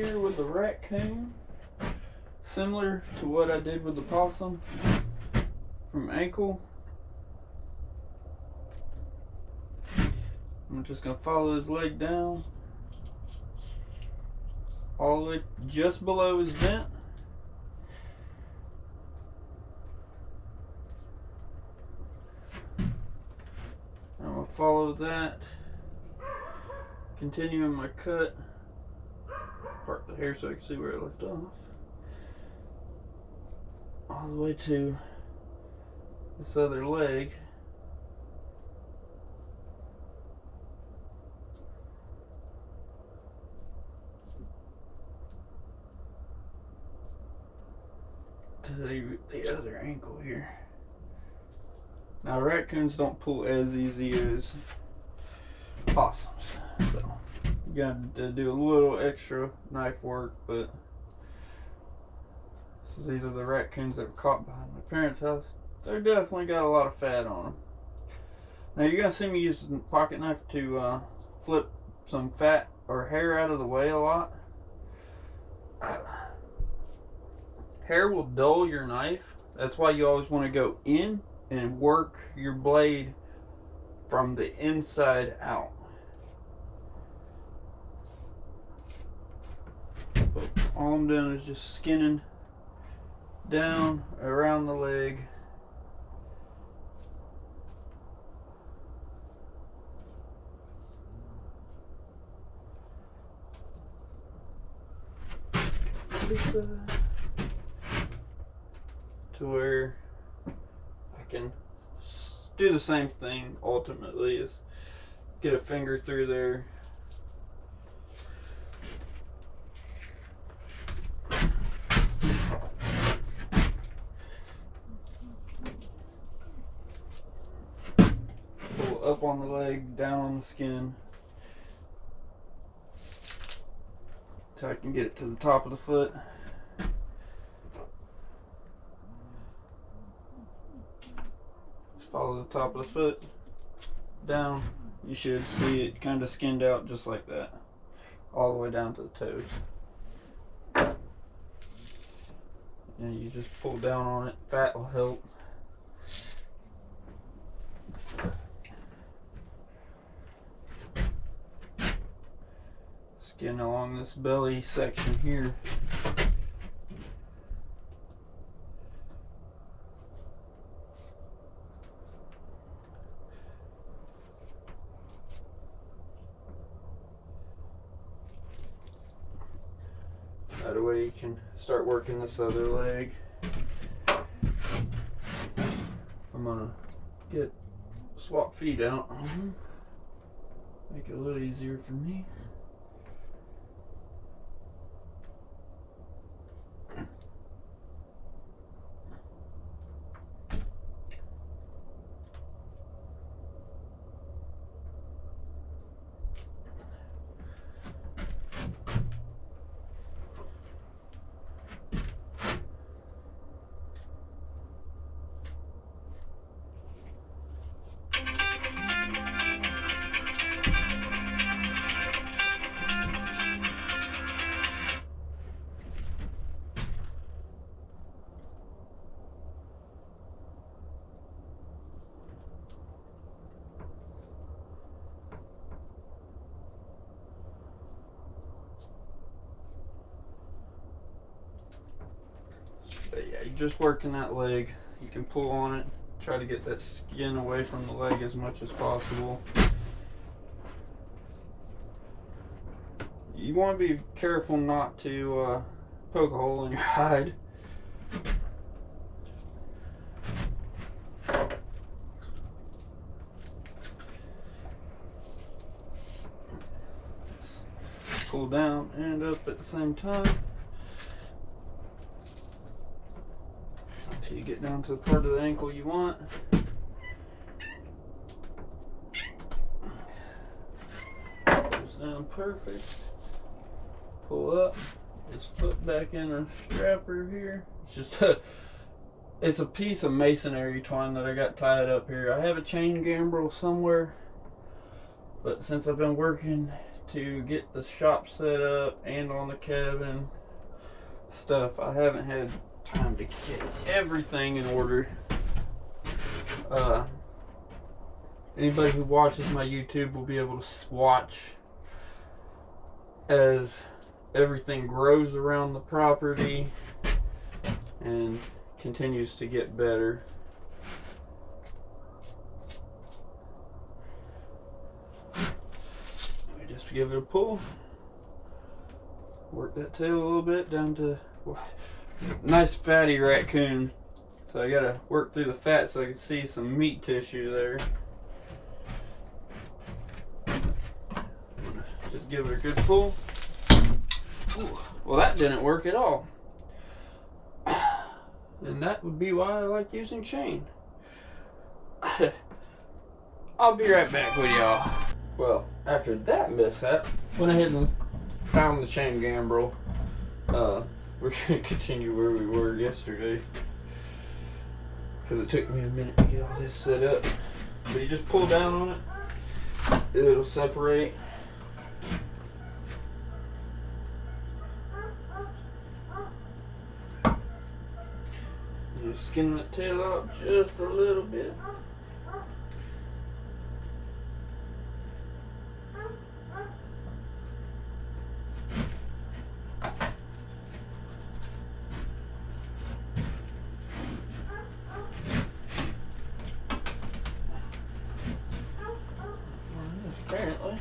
here with the raccoon, similar to what I did with the possum, from ankle. I'm just going to follow his leg down all the way just below his vent. I'm going to follow that, continuing my cut, part the hair so I can see where it left off, all the way to this other leg. To the other ankle here. Now raccoons don't pull as easy as possums, so you got to do a little extra knife work, but these are the raccoons that were caught behind my parents' house. They're definitely got a lot of fat on them. Now you're gonna see me use the pocket knife to flip some fat or hair out of the way a lot. Hair will dull your knife. That's why you always want to go in and work your blade from the inside out. But all I'm doing is just skinning down around the leg. To where I can do the same thing ultimately, is get a finger through there, pull up on the leg, down on the skin, till I can get it to the top of the foot. Follow the top of the foot down. You should see it kind of skinned out just like that, all the way down to the toes. And you just pull down on it. Fat will help. Skin along this belly section here. That way you can start working this other leg. I'm gonna get swap feet out. Make it a little easier for me. But yeah, you're just working that leg. You can pull on it, try to get that skin away from the leg as much as possible. You want to be careful not to poke a hole in your hide. Pull down and up at the same time until you get down to the part of the ankle you want. Goes down perfect. Pull up. His foot back in a strapper here. It's just it's a piece of masonry twine that I got tied up here. I have a chain gambrel somewhere, but since I've been working to get the shop set up and on the cabin stuff. I haven't had time to get everything in order. Anybody who watches my YouTube will be able to watch as everything grows around the property and continues to get better. Let me just give it a pull. Work that tail a little bit down to nice fatty raccoon. So I gotta work through the fat so I can see some meat tissue there. Just give it a good pull. Ooh, well, that didn't work at all. And that would be why I like using chain. I'll be right back with y'all. Well, after that mishap, went ahead and found the chain gambrel. We're gonna continue where we were yesterday, because it took me a minute to get all this set up. But you just pull down on it, it'll separate. Just skin that tail out just a little bit. Apparently.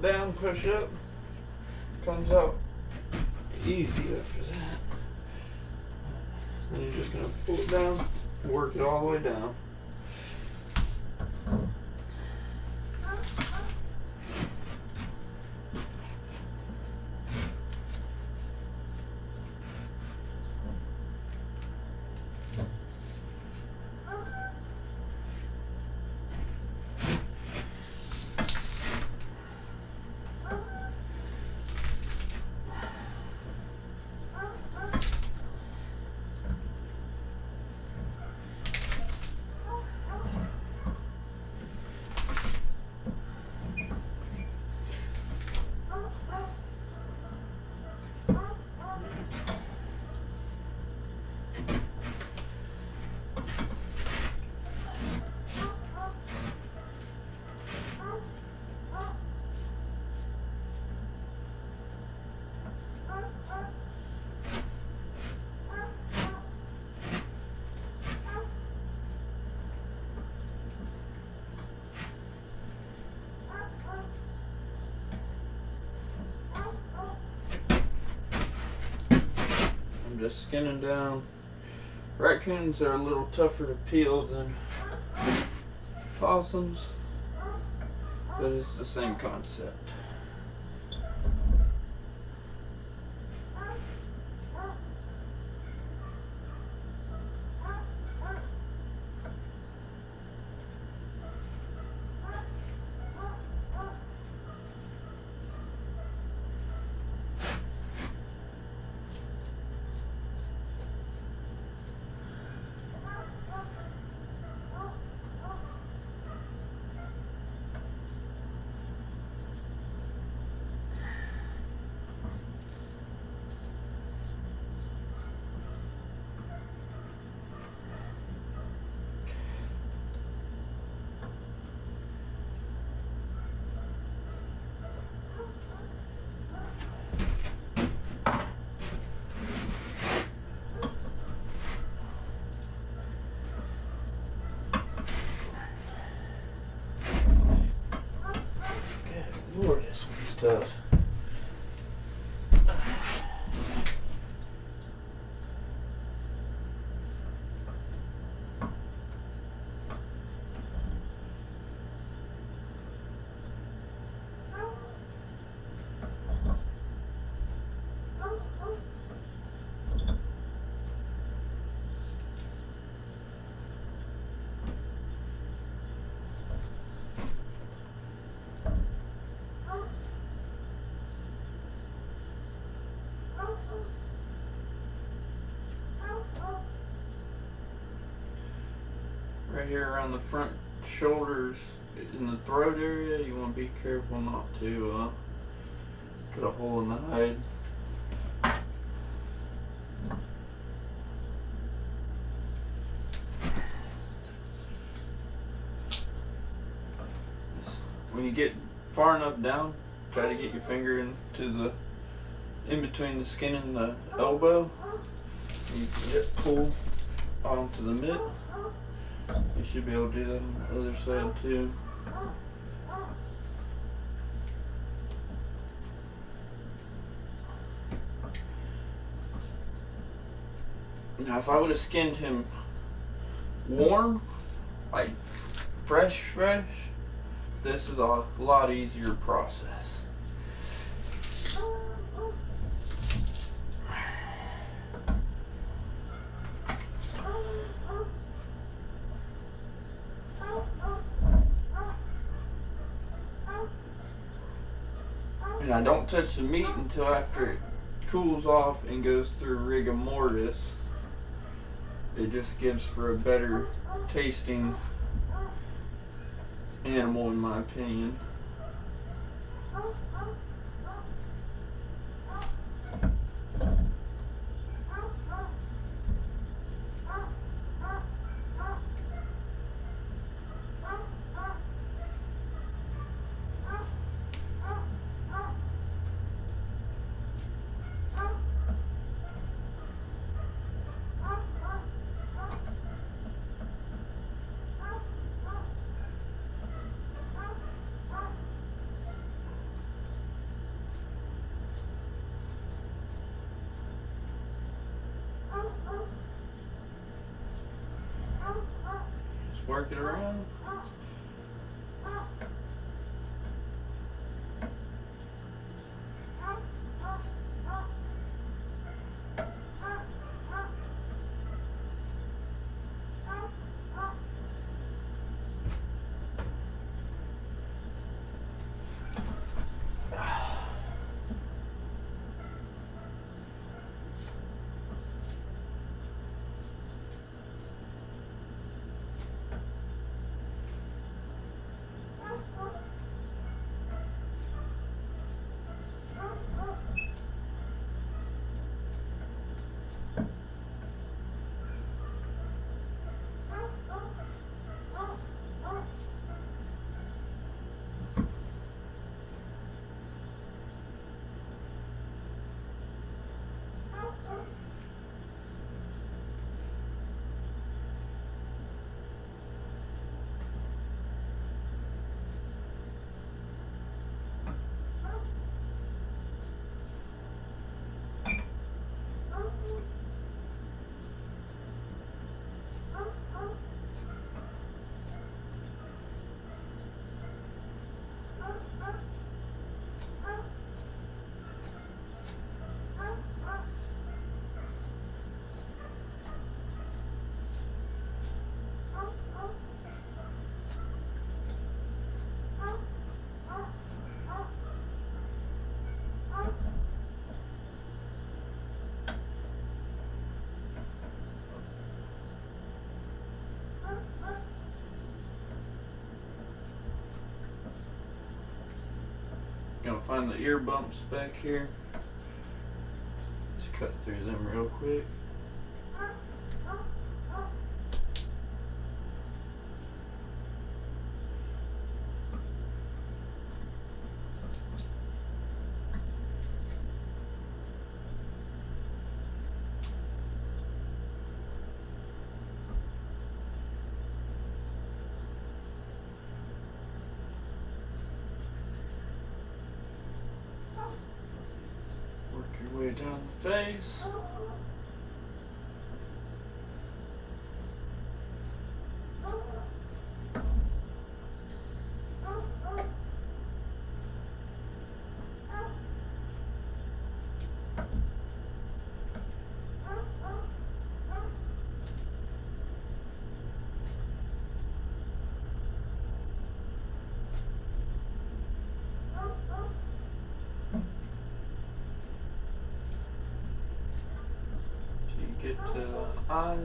Down, push up, comes out easy after that. Then you're just going to pull it down, work it all the way down. Just skinning down. Raccoons are a little tougher to peel than possums, but it's the same concept. right here around the front shoulders in the throat area, you want to be careful not to cut a hole in the hide. When you get far enough down, try to get your finger into the in between the skin and the elbow. You can just pull onto the mitt. You should be able to do that on the other side too. Now if I would have skinned him warm, like fresh, this is a lot easier process. And I don't touch the meat until after it cools off and goes through rigor mortis. It just gives for a better tasting animal, in my opinion. Work it around. Gonna find the ear bumps back here. Just cut through them real quick. Way down the face. Get to the eyes.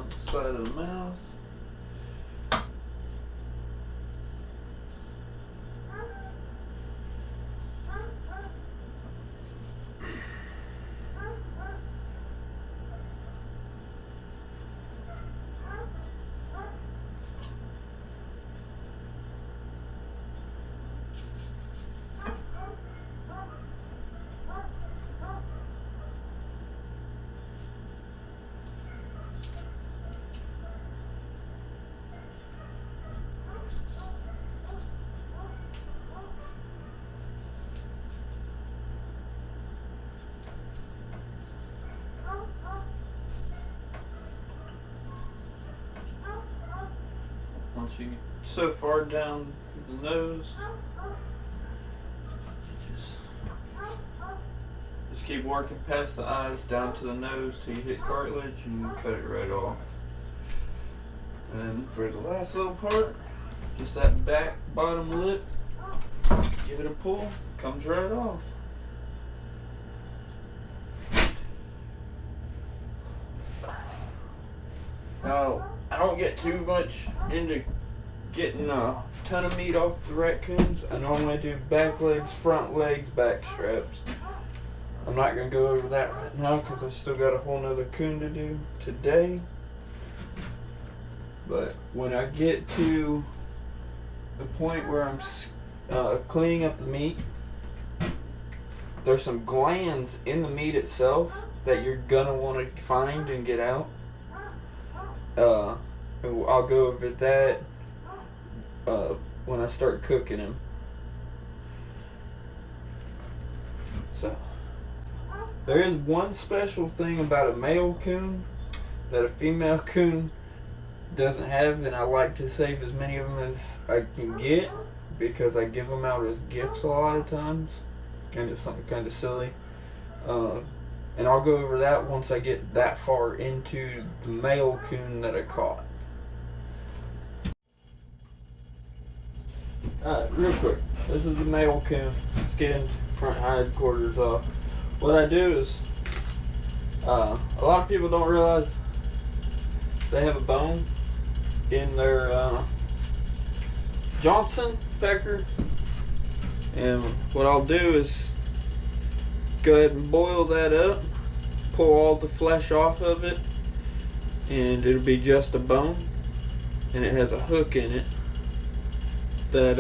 on the side of the mouth. Once you get so far down the nose, just keep working past the eyes down to the nose till you hit cartilage and you cut it right off. And for the last little part, just that back bottom lip, give it a pull, comes right off. Now, I don't get too much into getting a ton of meat off the raccoons. I normally do back legs, front legs, back straps. I'm not going to go over that right now because I still got a whole nother coon to do today. But when I get to the point where I'm cleaning up the meat, there's some glands in the meat itself that you're going to want to find and get out. I'll go over that when I start cooking him. So, there is one special thing about a male coon that a female coon doesn't have, and I like to save as many of them as I can get because I give them out as gifts a lot of times, and it's something kind of silly. And I'll go over that once I get that far into the male coon that I caught. Alright, real quick. This is the male coon, skinned, front hide quarters off. What I do is, a lot of people don't realize they have a bone in their Johnson pecker. And what I'll do is go ahead and boil that up, pull all the flesh off of it, and it'll be just a bone, and it has a hook in it that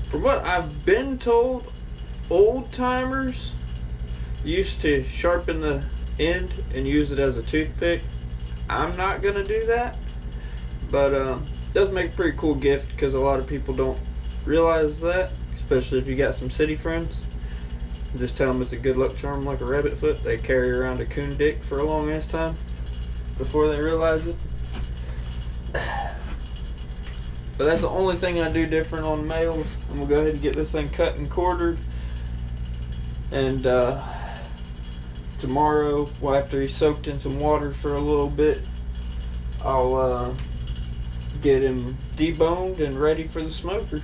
from what I've been told, old timers used to sharpen the end and use it as a toothpick. I'm not gonna do that, but it does make a pretty cool gift because a lot of people don't realize that, especially if you got some city friends. Just tell them it's a good luck charm like a rabbit foot. They carry around a coon dick for a long ass time before they realize it. But that's the only thing I do different on males. I'm gonna go ahead and get this thing cut and quartered, and tomorrow, well, after he's soaked in some water for a little bit, I'll get him deboned and ready for the smoker.